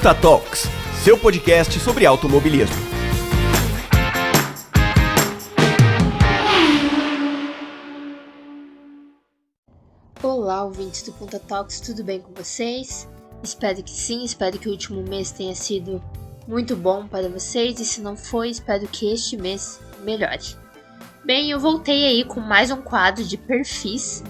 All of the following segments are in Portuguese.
Punta Talks, seu podcast sobre automobilismo. Olá, ouvintes do Punta Talks, tudo bem com vocês? Espero que sim, espero que o último mês tenha sido muito bom para vocês e se não foi, espero que este mês melhore. Bem, eu voltei aí com mais um quadro de perfis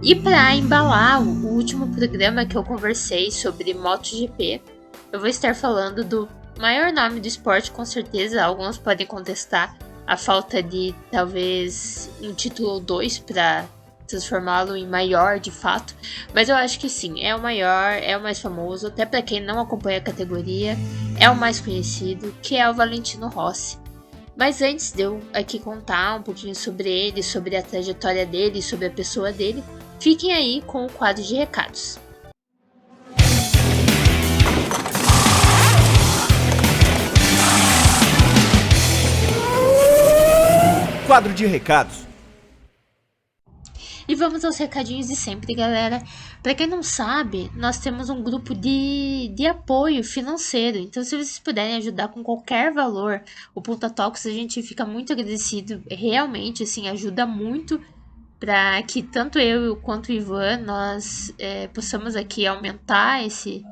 e para embalar o último programa que eu conversei sobre MotoGP, eu vou estar falando do maior nome do esporte, com certeza. Alguns podem contestar a falta de talvez um título ou dois para transformá-lo em maior de fato, mas eu acho que sim, é o maior, é o mais famoso, até para quem não acompanha a categoria, é o mais conhecido, que é o Valentino Rossi. Mas antes de eu aqui contar um pouquinho sobre ele, sobre a trajetória dele, sobre a pessoa dele, fiquem aí com o quadro de recados. Quadro de recados. E vamos aos recadinhos de sempre, galera. Para quem não sabe, nós temos um grupo de apoio financeiro. Então, se vocês puderem ajudar com qualquer valor, o Punta Talks, a gente fica muito agradecido. Realmente, assim, ajuda muito para que tanto eu quanto o Ivan, nós possamos aqui aumentar esse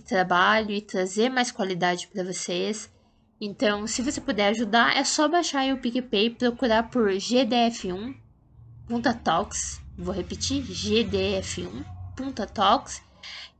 trabalho e trazer mais qualidade para vocês. Então, se você puder ajudar, é só baixar aí o PicPay, procurar por GDF1 Punta Talks, vou repetir, GDF1 Punta Talks,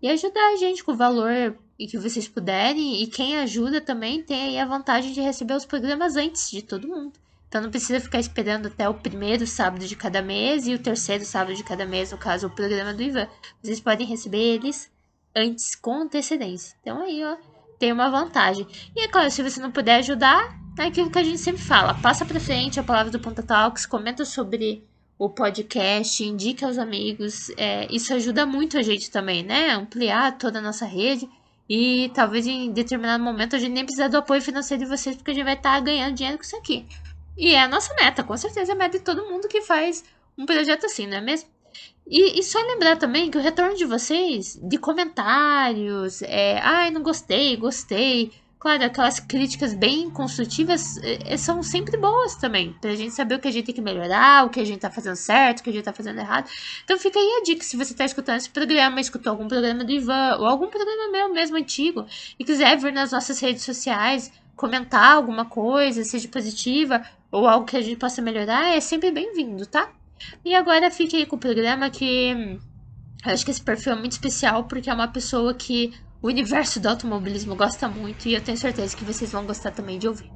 e ajudar a gente com o valor que vocês puderem. E quem ajuda também tem aí a vantagem de receber os programas antes de todo mundo. Então não precisa ficar esperando até o primeiro sábado de cada mês e o terceiro sábado de cada mês, no caso o programa do Ivan. Vocês podem receber eles antes, com antecedência. Então aí, ó, tem uma vantagem. E é claro, se você não puder ajudar, é aquilo que a gente sempre fala. Passa pra frente a palavra do Punta Talks, comenta sobre o podcast, indique aos amigos. Isso ajuda muito a gente também, né? Ampliar toda a nossa rede. E talvez em determinado momento a gente nem precisa do apoio financeiro de vocês, porque a gente vai estar ganhando dinheiro com isso aqui. E é a nossa meta, com certeza é a meta de todo mundo que faz um projeto assim, não é mesmo? E só lembrar também que o retorno de vocês, de comentários, ai, não gostei, gostei. Claro, aquelas críticas bem construtivas são sempre boas também, pra gente saber o que a gente tem que melhorar, o que a gente tá fazendo certo, o que a gente tá fazendo errado. Então fica aí a dica, se você tá escutando esse programa, escutou algum programa do Ivan, ou algum programa meu mesmo antigo, e quiser vir nas nossas redes sociais, comentar alguma coisa, seja positiva, ou algo que a gente possa melhorar, é sempre bem-vindo, tá? E agora fique aí com o programa que eu acho que esse perfil é muito especial, porque é uma pessoa que o universo do automobilismo gosta muito e eu tenho certeza que vocês vão gostar também de ouvir.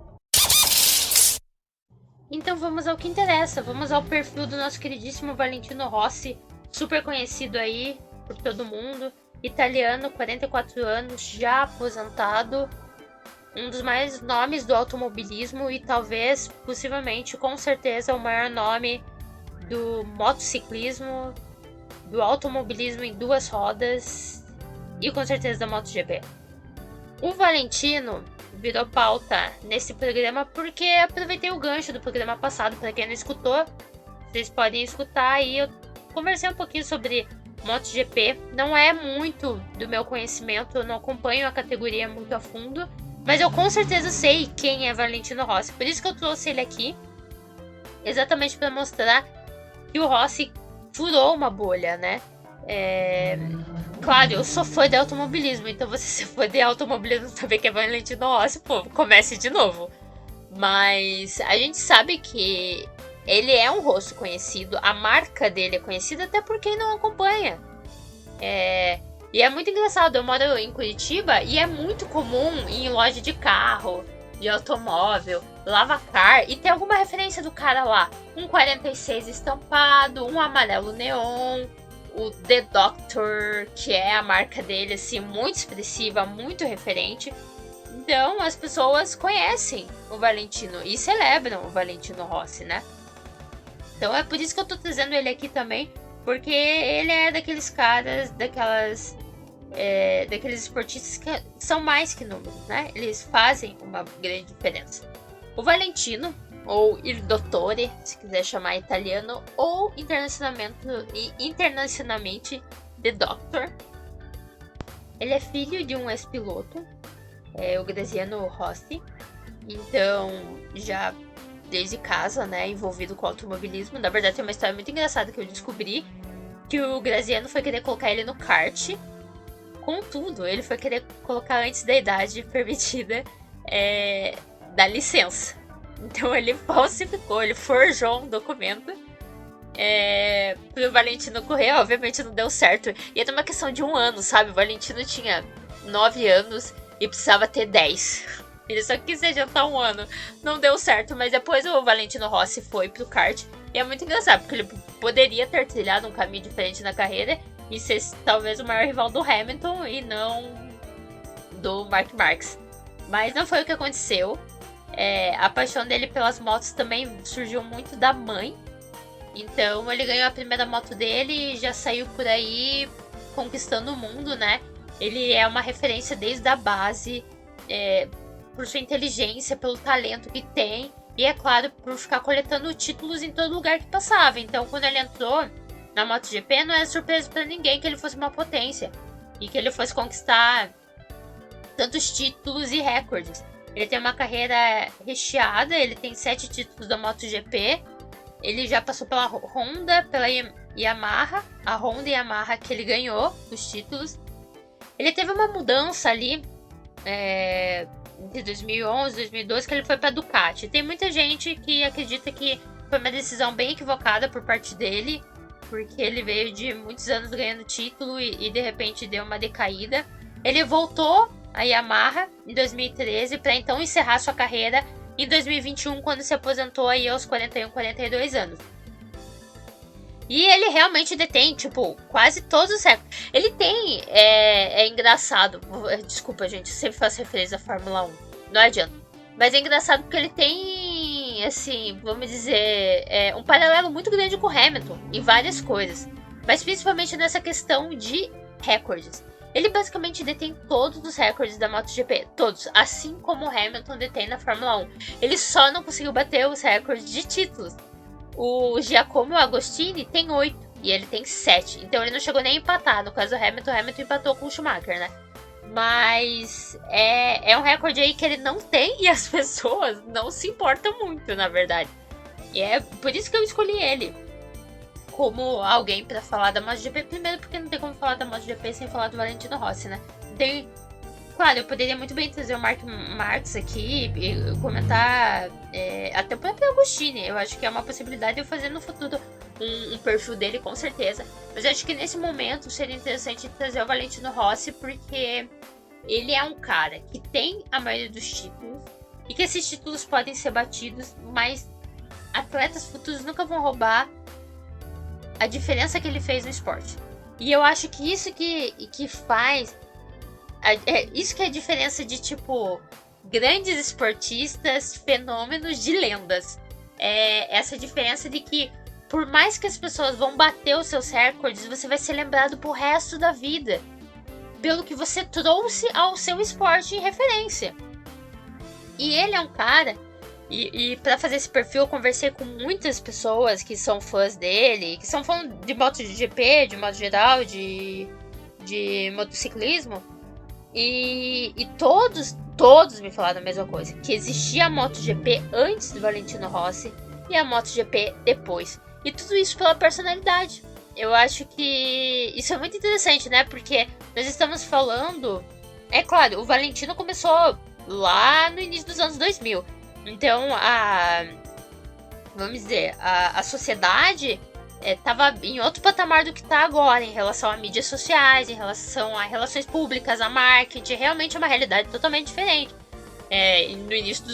Então vamos ao que interessa, vamos ao perfil do nosso queridíssimo Valentino Rossi, super conhecido aí por todo mundo, italiano, 44 anos, já aposentado, um dos maiores nomes do automobilismo e talvez, possivelmente, com certeza, o maior nome do motociclismo, do automobilismo em duas rodas e com certeza da MotoGP. O Valentino virou pauta nesse programa porque aproveitei o gancho do programa passado. Para quem não escutou, vocês podem escutar aí. Eu conversei um pouquinho sobre MotoGP. Não é muito do meu conhecimento, eu não acompanho a categoria muito a fundo, mas eu com certeza sei quem é Valentino Rossi. Por isso que eu trouxe ele aqui, exatamente para mostrar que o Rossi furou uma bolha, né? Claro, eu sou fã de automobilismo, então você se for de automobilismo saber que é Valentino Rossi, pô, comece de novo. Mas a gente sabe que ele é um rosto conhecido, a marca dele é conhecida até por quem não acompanha. E é muito engraçado, eu moro em Curitiba e é muito comum ir em loja de carro, de automóvel, lavacar, e ter alguma referência do cara lá. Um 46 estampado, um amarelo neon, o The Doctor, que é a marca dele, assim, muito expressiva, muito referente. Então as pessoas conhecem o Valentino e celebram o Valentino Rossi, né? Então é por isso que eu tô trazendo ele aqui também, porque ele é daqueles caras, daqueles esportistas que são mais que números, né? Eles fazem uma grande diferença. O Valentino, ou Il Dottore, se quiser chamar italiano, ou internacionalmente The Doctor, Ele é filho de um ex-piloto, o Graziano Rossi. Então, já desde casa, né, envolvido com automobilismo. Na verdade, tem uma história muito engraçada que eu descobri, que o Graziano foi querer colocar ele no kart. Contudo, ele foi querer colocar antes da idade permitida da licença. Então ele falsificou, ele forjou um documento pro Valentino correr. Obviamente não deu certo. E era uma questão de 1 ano, sabe? O Valentino tinha 9 anos e precisava ter 10. Ele só quis adiantar 1 ano. Não deu certo, mas depois o Valentino Rossi foi pro kart. E é muito engraçado, porque ele poderia ter trilhado um caminho diferente na carreira e ser talvez o maior rival do Hamilton e não do Mark Marques. Mas não foi o que aconteceu. A paixão dele pelas motos também surgiu muito da mãe. Então ele ganhou a primeira moto dele e já saiu por aí conquistando o mundo, né? Ele é uma referência desde a base, por sua inteligência, pelo talento que tem. E é claro, por ficar coletando títulos em todo lugar que passava. Então quando ele entrou na MotoGP, não era surpresa pra ninguém que ele fosse uma potência. E que ele fosse conquistar tantos títulos e recordes. Ele tem uma carreira recheada, ele tem 7 títulos da MotoGP. Ele já passou pela Honda, pela Yamaha. A Honda e a Yamaha que ele ganhou os títulos. Ele teve uma mudança ali entre 2011 e 2012, que ele foi para Ducati. Tem muita gente que acredita que foi uma decisão bem equivocada por parte dele, porque ele veio de muitos anos ganhando título e de repente deu uma decaída. Ele voltou à Yamaha em 2013 para então encerrar sua carreira em 2021, quando se aposentou aí aos 41, 42 anos. E ele realmente detém, quase todos os recordes. Ele tem, é engraçado, desculpa gente, eu sempre faço referência à Fórmula 1, não adianta. Mas é engraçado porque ele tem, assim, vamos dizer, um paralelo muito grande com o Hamilton em várias coisas. Mas principalmente nessa questão de recordes. Ele basicamente detém todos os recordes da MotoGP, todos, assim como o Hamilton detém na Fórmula 1. Ele só não conseguiu bater os recordes de títulos. O Giacomo Agostini tem 8 e ele tem 7, então ele não chegou nem a empatar. No caso do Hamilton, empatou com o Schumacher, né? Mas é um recorde aí que ele não tem e as pessoas não se importam muito, na verdade. E é por isso que eu escolhi ele como alguém pra falar da MotoGP. Primeiro porque não tem como falar da MotoGP sem falar do Valentino Rossi, né? Claro, eu poderia muito bem trazer o Mark Marques aqui e comentar até o próprio Agostini. Eu acho que é uma possibilidade de eu fazer no futuro um perfil dele, com certeza. Mas eu acho que nesse momento seria interessante trazer o Valentino Rossi, porque ele é um cara que tem a maioria dos títulos e que esses títulos podem ser batidos, mas atletas futuros nunca vão roubar a diferença que ele fez no esporte. E eu acho que isso que faz... isso que é a diferença de, grandes esportistas, fenômenos de lendas. Essa diferença de que, por mais que as pessoas vão bater os seus recordes, você vai ser lembrado pro resto da vida pelo que você trouxe ao seu esporte em referência. E ele é um cara... E para fazer esse perfil, eu conversei com muitas pessoas que são fãs dele, que são fãs de MotoGP, de modo geral, de motociclismo. E todos me falaram a mesma coisa, que existia a MotoGP antes do Valentino Rossi e a MotoGP depois. E tudo isso pela personalidade. Eu acho que isso é muito interessante, né? Porque nós estamos falando... É claro, o Valentino começou lá no início dos anos 2000. Então, vamos dizer, a sociedade estava em outro patamar do que está agora, em relação a mídias sociais, em relação a relações públicas, a marketing. Realmente é uma realidade totalmente diferente. No início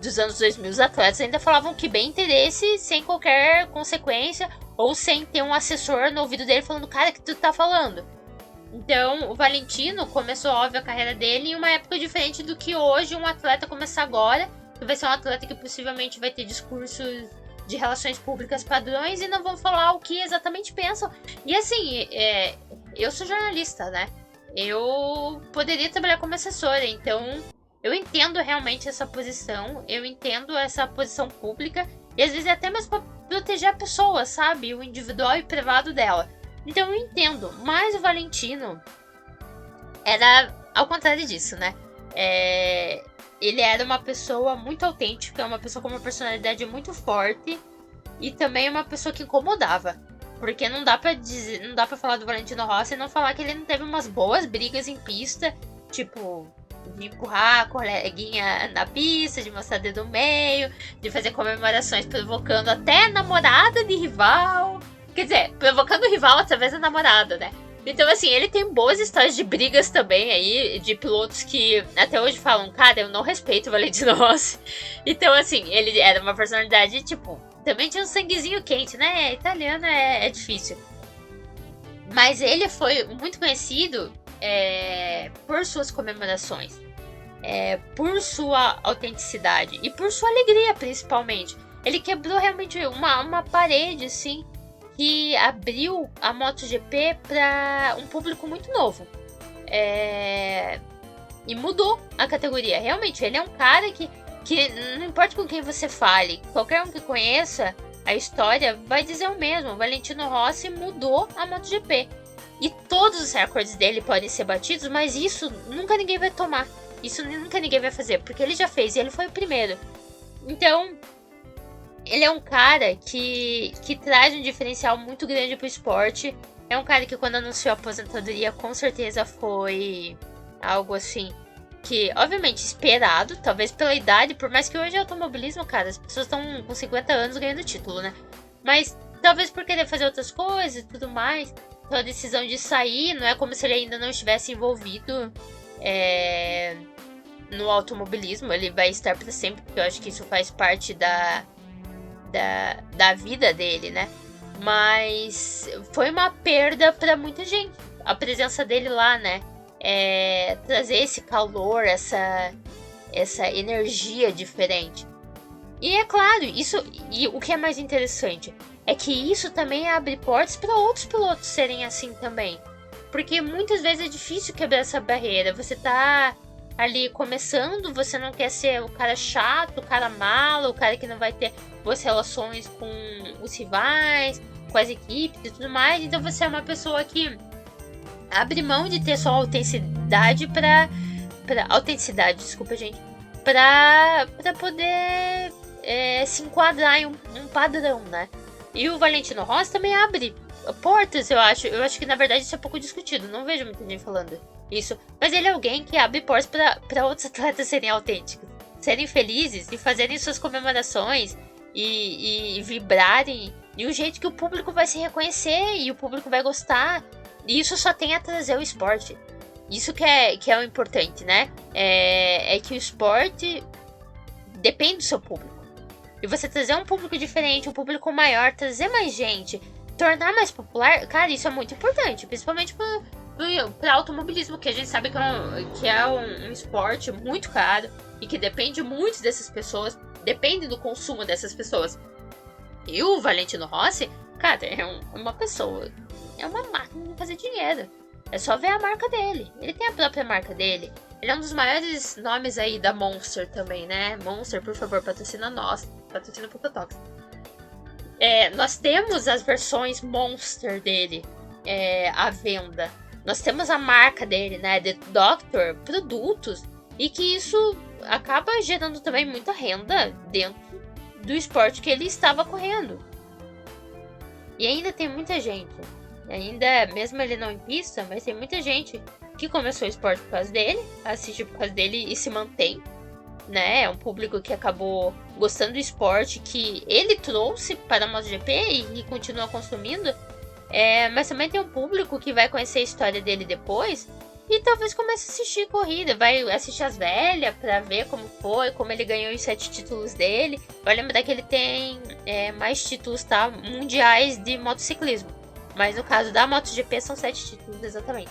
dos anos 2000, os atletas ainda falavam que bem interesse, sem qualquer consequência, ou sem ter um assessor no ouvido dele falando, cara, o que tu tá falando? Então, o Valentino começou, óbvio, a carreira dele em uma época diferente do que hoje um atleta começa agora, que vai ser um atleta que possivelmente vai ter discursos de relações públicas padrões e não vão falar o que exatamente pensam. E assim, eu sou jornalista, né? Eu poderia trabalhar como assessora, então eu entendo realmente essa posição, eu entendo essa posição pública, e às vezes até mesmo pra proteger a pessoa, sabe? O individual e privado dela. Então eu entendo, mas o Valentino, era ao contrário disso, né? Ele era uma pessoa muito autêntica, uma pessoa com uma personalidade muito forte e também uma pessoa que incomodava. Porque não dá pra falar do Valentino Rossi e não falar que ele não teve umas boas brigas em pista, tipo, de empurrar a coleguinha na pista, de mostrar dedo no meio, de fazer comemorações provocando até namorada de rival. Quer dizer, provocando o rival através da namorada, né? Então, assim, ele tem boas histórias de brigas também aí, de pilotos que até hoje falam, cara, eu não respeito o Valentino Rossi. Então, assim, ele era uma personalidade, tipo, também tinha um sanguezinho quente, né? Italiano é difícil. Mas ele foi muito conhecido por suas comemorações, por sua autenticidade e por sua alegria, principalmente. Ele quebrou realmente uma parede, assim, que abriu a MotoGP para um público muito novo. E mudou a categoria. Realmente, ele é um cara que não importa com quem você fale, qualquer um que conheça a história vai dizer o mesmo. O Valentino Rossi mudou a MotoGP. E todos os recordes dele podem ser batidos, mas isso nunca ninguém vai tomar. Isso nunca ninguém vai fazer, porque ele já fez e ele foi o primeiro. Então, ele é um cara que traz um diferencial muito grande pro esporte. É um cara que quando anunciou a aposentadoria, com certeza foi algo assim que, obviamente, esperado, talvez pela idade, por mais que hoje é automobilismo, cara, as pessoas estão com 50 anos ganhando título, né? Mas talvez por querer fazer outras coisas e tudo mais, então a decisão de sair não é como se ele ainda não estivesse envolvido no automobilismo. Ele vai estar para sempre, porque eu acho que isso faz parte da vida dele, né? Mas foi uma perda para muita gente a presença dele lá, né? Trazer esse calor, essa energia diferente. E é claro, e o que é mais interessante é que isso também abre portas para outros pilotos serem assim também. Porque muitas vezes é difícil quebrar essa barreira. Você tá ali começando, você não quer ser o cara chato, o cara malo, o cara que não vai ter boas relações com os rivais, com as equipes e tudo mais. Então você é uma pessoa que abre mão de ter sua autenticidade pra poder se enquadrar em um padrão, né? E o Valentino Rossi também abre portas, eu acho. Eu acho que na verdade isso é pouco discutido. Não vejo muita gente falando isso. Mas ele é alguém que abre portas para outros atletas serem autênticos, serem felizes e fazerem suas comemorações e vibrarem de um jeito que o público vai se reconhecer e o público vai gostar. E isso só tem a trazer o esporte. Isso que é o importante, né? É que o esporte depende do seu público. E você trazer um público diferente, um público maior, trazer mais gente, tornar mais popular, cara, isso é muito importante. Principalmente para automobilismo, que a gente sabe que é um esporte muito caro e que depende muito dessas pessoas, depende do consumo dessas pessoas. E o Valentino Rossi, cara, é uma pessoa, é uma máquina de fazer dinheiro. É só ver a marca dele. Ele tem a própria marca dele. Ele é um dos maiores nomes aí da Monster também, né? Monster, por favor, patrocina nós. Patrocina o Putotox. Nós temos as versões Monster dele à venda. Nós temos a marca dele, né? The Doctor, produtos. E que isso acaba gerando também muita renda dentro do esporte que ele estava correndo. E ainda tem muita gente. Ainda, mesmo ele não em pista, mas tem muita gente que começou o esporte por causa dele, assiste por causa dele e se mantém, né? É um público que acabou gostando do esporte que ele trouxe para a MotoGP e continua consumindo. Mas também tem um público que vai conhecer a história dele depois e talvez comece a assistir corrida, vai assistir as velhas para ver como foi, como ele ganhou os 7 títulos dele. Vai lembrar que ele tem mais títulos, tá? Mundiais de motociclismo. Mas no caso da MotoGP são 7 títulos, exatamente.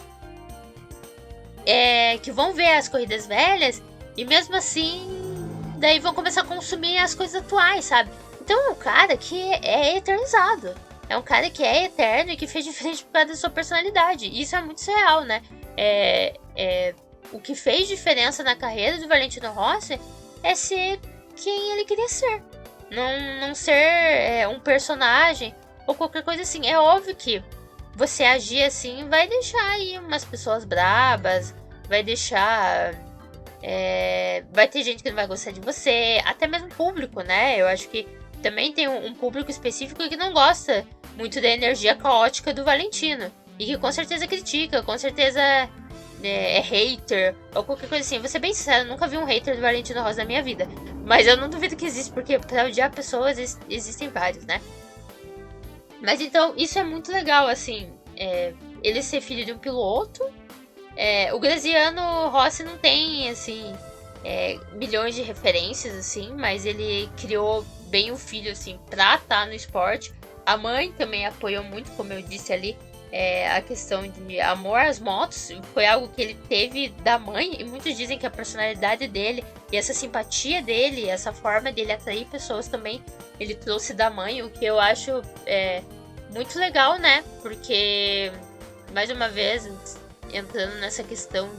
Que vão ver as corridas velhas e mesmo assim, daí vão começar a consumir as coisas atuais, sabe? Então é um cara que é eternizado. É um cara que é eterno e que fez diferente por causa da sua personalidade. E isso é muito surreal, né? O que fez diferença na carreira do Valentino Rossi é ser quem ele queria ser. Não ser um personagem ou qualquer coisa assim. É óbvio que você agir assim vai deixar aí umas pessoas brabas, vai deixar... vai ter gente que não vai gostar de você, até mesmo público, né? Eu acho que também tem um público específico que não gosta muito da energia caótica do Valentino. E que com certeza critica, com certeza é hater, ou qualquer coisa assim. Vou ser bem sincero, nunca vi um hater do Valentino Rossi na minha vida. Mas eu não duvido que existe, porque pra odiar pessoas existem vários, né? Mas então, isso é muito legal, assim. Ele ser filho de um piloto. O Graziano Rossi não tem, assim, milhões de referências, assim, mas ele criou bem o filho, assim, pra estar no esporte. A mãe também apoiou muito, como eu disse ali, a questão de amor às motos. Foi algo que ele teve da mãe, e muitos dizem que a personalidade dele e essa simpatia dele, essa forma dele atrair pessoas também, ele trouxe da mãe, o que eu acho muito legal, né? Porque, mais uma vez, entrando nessa questão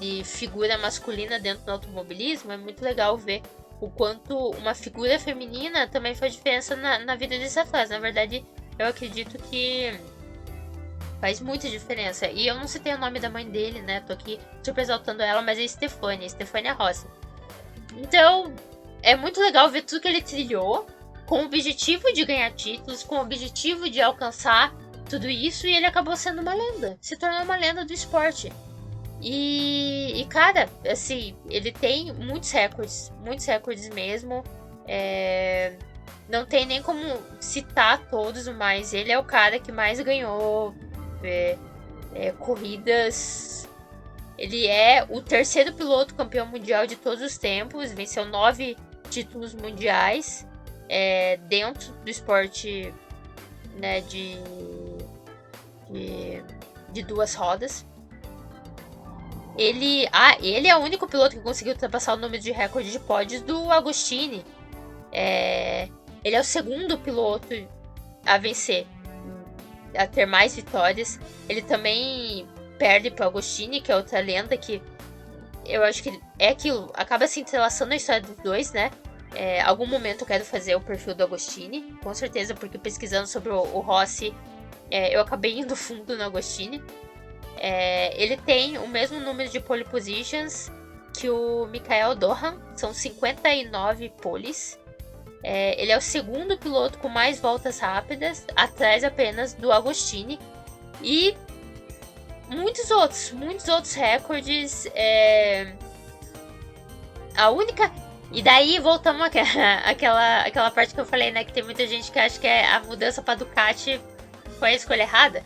de figura masculina dentro do automobilismo, é muito legal ver o quanto uma figura feminina também faz diferença na vida desses atletas. Na verdade, eu acredito que faz muita diferença. E eu não citei o nome da mãe dele, né? Tô aqui super exaltando ela, mas é Stefania Rossi. Então, é muito legal ver tudo que ele trilhou com o objetivo de ganhar títulos, com o objetivo de alcançar tudo isso, e ele acabou sendo uma lenda. Se tornou uma lenda do esporte. E cara, assim, ele tem muitos recordes mesmo. Não tem nem como citar todos, mas ele é o cara que mais ganhou corridas. Ele é o terceiro piloto campeão mundial de todos os tempos, venceu 9 títulos mundiais dentro do esporte, né, de duas rodas. Ele é o único piloto que conseguiu ultrapassar o número de recorde de pódios do Agostini. Ele é o segundo piloto a vencer, a ter mais vitórias. Ele também perde para o Agostini, que é outra lenda que eu acho que é aquilo, acaba se entrelaçando a história dos dois, né? Algum momento eu quero fazer o perfil do Agostini, com certeza, porque pesquisando sobre o Rossi, eu acabei indo fundo no Agostini. Ele tem o mesmo número de pole positions que o Michael Dohan, são 59 poles. Ele é o segundo piloto com mais voltas rápidas, atrás apenas do Agostini. E muitos outros recordes. A única... E daí voltamos àquela parte que eu falei, né? Que tem muita gente que acha que a mudança para Ducati foi a escolha errada.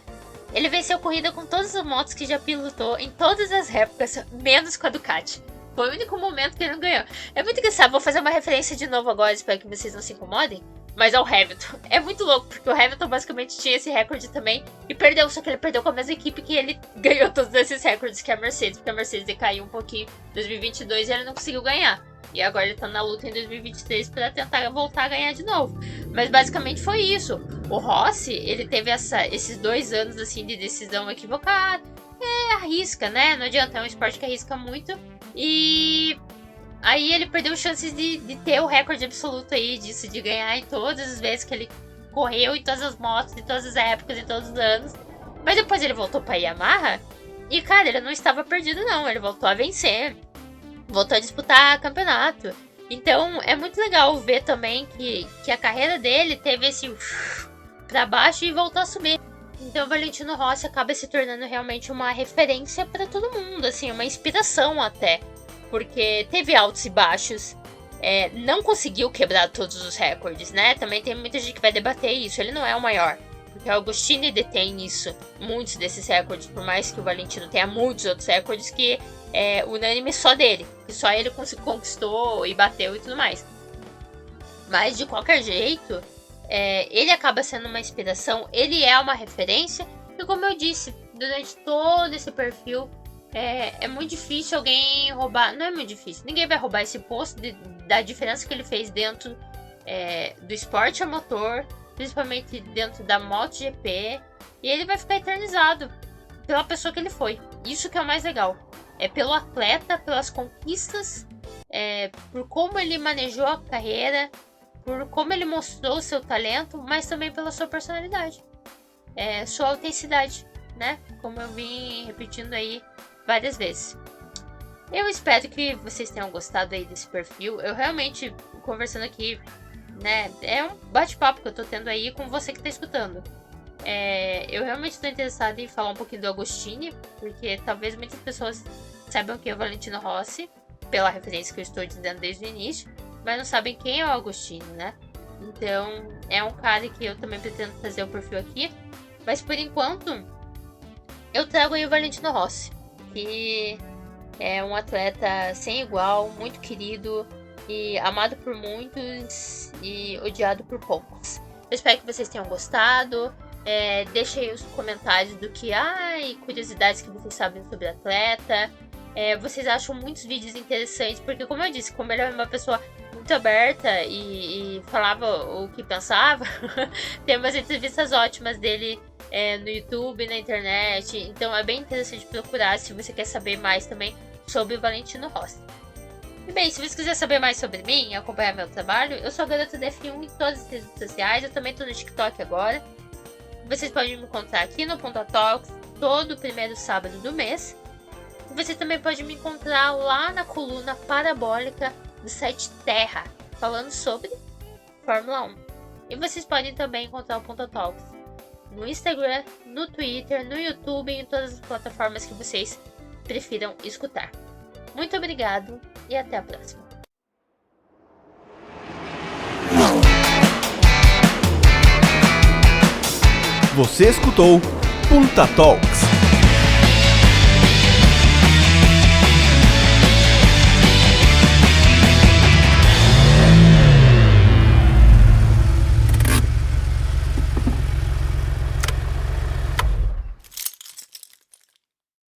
Ele venceu corrida com todas as motos que já pilotou em todas as épocas, menos com a Ducati. Foi o único momento que ele não ganhou. É muito engraçado, vou fazer uma referência de novo agora, espero que vocês não se incomodem. Mas ao Hamilton. É muito louco, porque o Hamilton basicamente tinha esse recorde também e perdeu, só que ele perdeu com a mesma equipe que ele ganhou todos esses recordes, que é a Mercedes, porque a Mercedes decaiu um pouquinho em 2022 e ele não conseguiu ganhar. E agora ele tá na luta em 2023 para tentar voltar a ganhar de novo. Mas basicamente foi isso. O Rossi, ele teve esses 2 anos assim de decisão equivocada. Arrisca, né? Não adianta, é um esporte que arrisca muito. E aí ele perdeu chances de ter o recorde absoluto aí disso, de ganhar em todas as vezes que ele correu, em todas as motos, em todas as épocas, em todos os anos. Mas depois ele voltou pra Yamaha e, cara, ele não estava perdido não, ele voltou a vencer, voltou a disputar campeonato. Então é muito legal ver também que a carreira dele teve esse pra baixo e voltou a subir. Então o Valentino Rossi acaba se tornando realmente uma referência para todo mundo, assim, uma inspiração até. Porque teve altos e baixos, não conseguiu quebrar todos os recordes, né? Também tem muita gente que vai debater isso, ele não é o maior. Porque o Agostini detém isso, muitos desses recordes, por mais que o Valentino tenha muitos outros recordes que é unânime só dele. Que só ele conquistou e bateu e tudo mais. Mas de qualquer jeito... ele acaba sendo uma inspiração, ele é uma referência, e como eu disse, durante todo esse perfil, é muito difícil alguém roubar, não é muito difícil, ninguém vai roubar esse posto da diferença que ele fez dentro do esporte a motor, principalmente dentro da MotoGP, e ele vai ficar eternizado pela pessoa que ele foi, isso que é o mais legal, pelo atleta, pelas conquistas, por como ele manejou a carreira, por como ele mostrou o seu talento, mas também pela sua personalidade, sua autenticidade, né? Como eu vim repetindo aí várias vezes. Eu espero que vocês tenham gostado aí desse perfil. Eu realmente, conversando aqui, né, é um bate-papo que eu tô tendo aí com você que tá escutando. Eu realmente estou interessada em falar um pouquinho do Agostini, porque talvez muitas pessoas saibam quem é o Valentino Rossi, pela referência que eu estou dizendo desde o início, mas não sabem quem é o Agostini, né? Então, é um cara que eu também pretendo fazer o perfil aqui, mas por enquanto, eu trago aí o Valentino Rossi, que é um atleta sem igual, muito querido e amado por muitos e odiado por poucos. Eu espero que vocês tenham gostado. Deixe aí os comentários do que curiosidades que vocês sabem sobre o atleta. Vocês acham muitos vídeos interessantes, porque como eu disse, como ele é uma pessoa muito aberta e falava o que pensava, tem umas entrevistas ótimas dele no YouTube, na internet, então é bem interessante procurar se você quer saber mais também sobre o Valentino Rossi. E bem, se você quiser saber mais sobre mim e acompanhar meu trabalho, eu sou a Garota DF1 em todas as redes sociais, eu também tô no TikTok agora. Vocês podem me encontrar aqui no Ponta Talks todo primeiro sábado do mês. E você também pode me encontrar lá na coluna parabólica do site Terra, falando sobre Fórmula 1. E vocês podem também encontrar o Ponta Talks no Instagram, no Twitter, no YouTube e em todas as plataformas que vocês prefiram escutar. Muito obrigado e até a próxima. Você escutou Punta Talks.